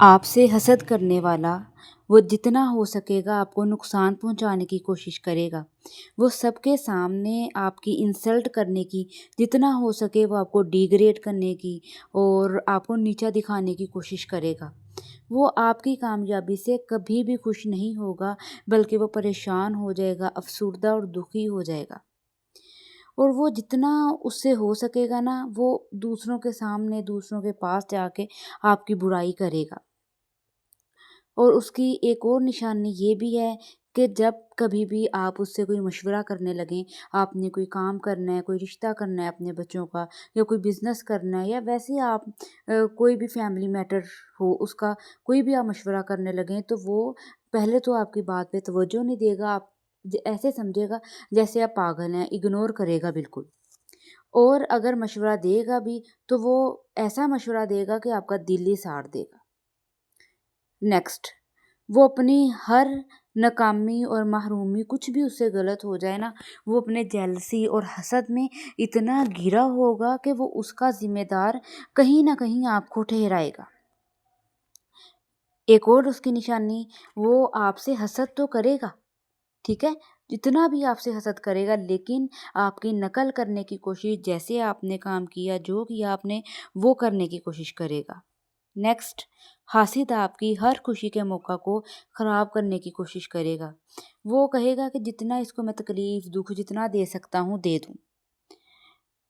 آپ سے حسد کرنے والا وہ جتنا ہو سکے گا آپ کو نقصان پہنچانے کی کوشش کرے گا، وہ سب کے سامنے آپ کی انسلٹ کرنے کی، جتنا ہو سکے وہ آپ کو ڈیگریڈ کرنے کی اور آپ کو نیچا دکھانے کی کوشش کرے گا۔ وہ آپ کی کامیابی سے کبھی بھی خوش نہیں ہوگا، بلکہ وہ پریشان ہو جائے گا، افسردہ اور دکھی ہو جائے گا۔ اور وہ جتنا اس سے ہو سکے گا نا، وہ دوسروں کے سامنے، دوسروں کے پاس جا کے آپ کی برائی کرے گا۔ اور اس کی ایک اور نشانی یہ بھی ہے کہ جب کبھی بھی آپ اس سے کوئی مشورہ کرنے لگیں، آپ نے کوئی کام کرنا ہے، کوئی رشتہ کرنا ہے اپنے بچوں کا، یا کوئی بزنس کرنا ہے، یا ویسے آپ کوئی بھی فیملی میٹر ہو اس کا کوئی بھی آپ مشورہ کرنے لگیں، تو وہ پہلے تو آپ کی بات پہ توجہ نہیں دے گا، آپ ایسے سمجھے گا جیسے آپ پاگل ہیں، اگنور کرے گا بالکل۔ اور اگر مشورہ دے گا بھی تو وہ ایسا مشورہ دے گا کہ آپ کا دل ہی ساڑ دے گا۔ نیکسٹ، وہ اپنی ہر ناکامی اور محرومی، کچھ بھی اس سے غلط ہو جائے نا، وہ اپنے جیلسی اور حسد میں اتنا گھرا ہوگا کہ وہ اس کا ذمہ دار کہیں نہ کہیں آپ کو ٹھہرائے گا۔ ایک اور اس کی نشانی، وہ آپ سے حسد تو کرے گا، ٹھیک ہے، جتنا بھی آپ سے حسد کرے گا، لیکن آپ کی نقل کرنے کی کوشش، جیسے آپ نے کام کیا، جو کیا آپ نے، وہ کرنے کی کوشش کرے گا۔ نیکسٹ، حاسد آپ کی ہر خوشی کے موقع کو خراب کرنے کی کوشش کرے گا۔ وہ کہے گا کہ جتنا اس کو میں تکلیف، دکھ جتنا دے سکتا ہوں دے دوں۔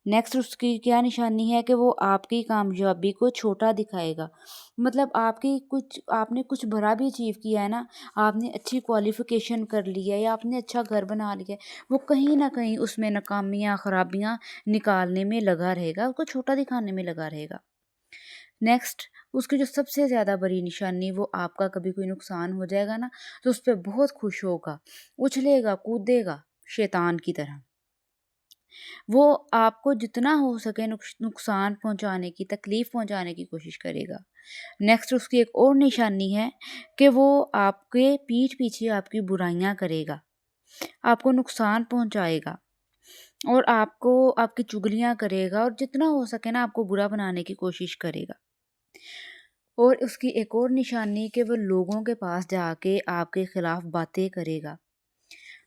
نیکسٹ، اس کی کیا نشانی ہے کہ وہ آپ کی کامیابی کو چھوٹا دکھائے گا۔ مطلب آپ نے کچھ بڑا بھی اچیو کیا ہے نا، آپ نے اچھی کوالیفیکیشن کر لی ہے، یا آپ نے اچھا گھر بنا لیا ہے، وہ کہیں نہ کہیں اس میں ناکامیاں، خرابیاں نکالنے میں لگا رہے گا، اس کو چھوٹا دکھانے میں لگا رہے گا۔ نیکسٹ، اس کی جو سب سے زیادہ بڑی نشانی، وہ آپ کا کبھی کوئی نقصان ہو جائے گا نا، تو اس پہ بہت خوش ہوگا، اچھلے گا، کودے گا شیطان کی طرح۔ وہ آپ کو جتنا ہو سکے نقصان پہنچانے کی، تکلیف پہنچانے کی کوشش کرے گا۔ نیکسٹ، اس کی ایک اور نشانی ہے کہ وہ آپ کے پیٹھ پیچھے آپ کی برائیاں کرے گا، آپ کو نقصان پہنچائے گا، اور آپ کی چگلیاں کرے گا، اور جتنا ہو سکے نا آپ کو برا بنانے کی کوشش کرے گا۔ اور اس کی ایک اور نشانی کہ وہ لوگوں کے پاس جا کے آپ کے خلاف باتیں کرے گا،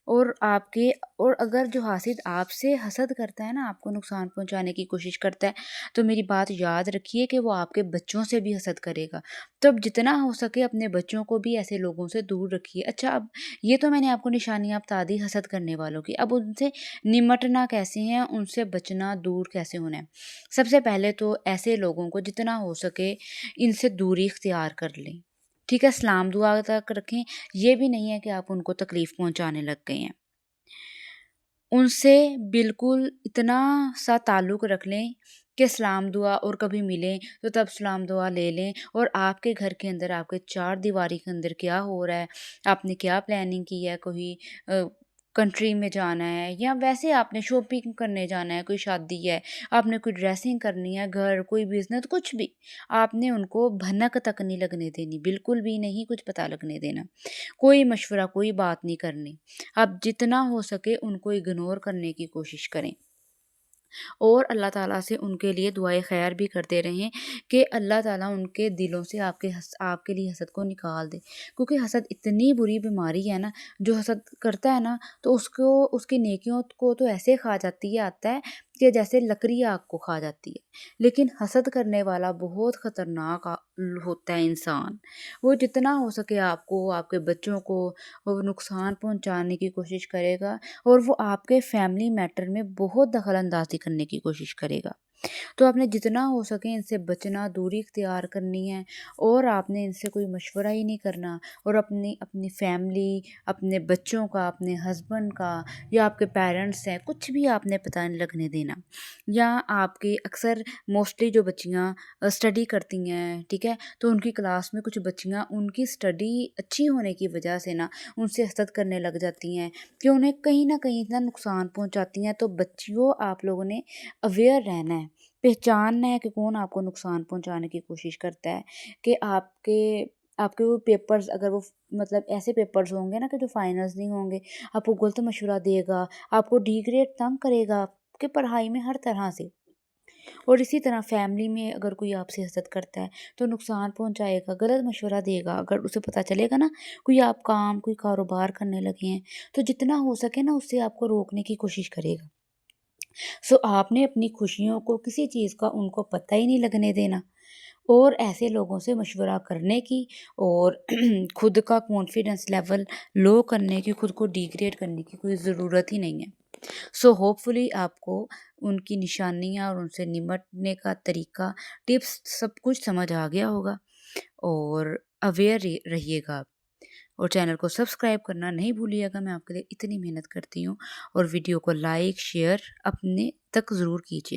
اور اگر جو حاسد آپ سے حسد کرتا ہے نا، آپ کو نقصان پہنچانے کی کوشش کرتا ہے، تو میری بات یاد رکھیے کہ وہ آپ کے بچوں سے بھی حسد کرے گا۔ تو اب جتنا ہو سکے اپنے بچوں کو بھی ایسے لوگوں سے دور رکھیے۔ اچھا، اب یہ تو میں نے آپ کو نشانیاں بتا دی حسد کرنے والوں کی، اب ان سے نمٹنا کیسے ہیں، ان سے بچنا، دور کیسے ہونا ہے۔ سب سے پہلے تو ایسے لوگوں کو جتنا ہو سکے ان سے دوری اختیار کر لیں، ٹھیک ہے، سلام دعا تک رکھیں، یہ بھی نہیں ہے کہ آپ ان کو تکلیف پہنچانے لگ گئے ہیں۔ ان سے بالکل اتنا سا تعلق رکھ لیں کہ سلام دعا، اور کبھی ملیں تو تب سلام دعا لے لیں، اور آپ کے گھر کے اندر، آپ کے چار دیواری کے اندر کیا ہو رہا ہے، آپ نے کیا پلاننگ کی ہے، کوئی کنٹری میں جانا ہے، یا ویسے آپ نے شاپنگ کرنے جانا ہے، کوئی شادی ہے، آپ نے کوئی ڈریسنگ کرنی ہے، گھر، کوئی بزنس، کچھ بھی، آپ نے ان کو بھنک تک نہیں لگنے دینی، بالکل بھی نہیں کچھ پتہ لگنے دینا، کوئی مشورہ، کوئی بات نہیں کرنی۔ آپ جتنا ہو سکے ان کو اگنور کرنے کی کوشش کریں، اور اللہ تعالیٰ سے ان کے لیے دعائے خیر بھی کرتے رہیں کہ اللہ تعالیٰ ان کے دلوں سے آپ کے لیے حسد کو نکال دے، کیونکہ حسد اتنی بری بیماری ہے نا، جو حسد کرتا ہے نا تو اس کی نیکیوں کو تو ایسے کھا جاتی ہے، آتا ہے کہ جیسے لکڑی آگ کو کھا جاتی ہے، لیکن حسد کرنے والا بہت خطرناک ہوتا ہے انسان۔ وہ جتنا ہو سکے آپ کو، آپ کے بچوں کو وہ نقصان پہنچانے کی کوشش کرے گا، اور وہ آپ کے فیملی میٹر میں بہت دخل اندازی کرنے کی کوشش کرے گا۔ تو آپ نے جتنا ہو سکے ان سے بچنا، دوری اختیار کرنی ہے، اور آپ نے ان سے کوئی مشورہ ہی نہیں کرنا، اور اپنی فیملی، اپنے بچوں کا، اپنے ہسبینڈ کا، یا آپ کے پیرنٹس ہیں، کچھ بھی آپ نے پتہ نہیں لگنے دینا۔ یا آپ کی اکثر موسٹلی جو بچیاں اسٹڈی کرتی ہیں، ٹھیک ہے، تو ان کی کلاس میں کچھ بچیاں ان کی اسٹڈی اچھی ہونے کی وجہ سے نا ان سے حسد کرنے لگ جاتی ہیں کہ انہیں کہیں نہ کہیں اتنا نقصان پہنچاتی ہیں۔ تو بچیوں، آپ لوگوں نے اویئر رہنا ہے، پہچاننا ہے کہ کون آپ کو نقصان پہنچانے کی کوشش کرتا ہے، کہ آپ کے وہ پیپرز، اگر وہ مطلب ایسے پیپرز ہوں گے نا کہ جو فائنلز نہیں ہوں گے، آپ کو غلط مشورہ دے گا، آپ کو ڈی گریڈ تنگ کرے گا، آپ کے پڑھائی میں ہر طرح سے۔ اور اسی طرح فیملی میں اگر کوئی آپ سے حسد کرتا ہے تو نقصان پہنچائے گا، غلط مشورہ دے گا، اگر اسے پتہ چلے گا نا کوئی آپ کوئی کاروبار کرنے لگے ہیں تو جتنا ہو سکے نا اس سے آپ کو روکنے کی کوشش کرے گا۔ آپ نے اپنی خوشیوں کو کسی چیز کا ان کو پتہ ہی نہیں لگنے دینا، اور ایسے لوگوں سے مشورہ کرنے کی اور خود کا کانفیڈنس لیول لو کرنے کی، خود کو ڈیگریڈ کرنے کی کوئی ضرورت ہی نہیں ہے۔ ہوپ فلی آپ کو ان کی نشانیاں اور ان سے نمٹنے کا طریقہ، ٹپس سب کچھ سمجھ آ گیا ہوگا، اور اویئر رہیے گا آپ، اور چینل کو سبسکرائب کرنا نہیں بھولیے گا۔ میں آپ کے لیے اتنی محنت کرتی ہوں، اور ویڈیو کو لائک شیئر اپنے تک ضرور کیجیے۔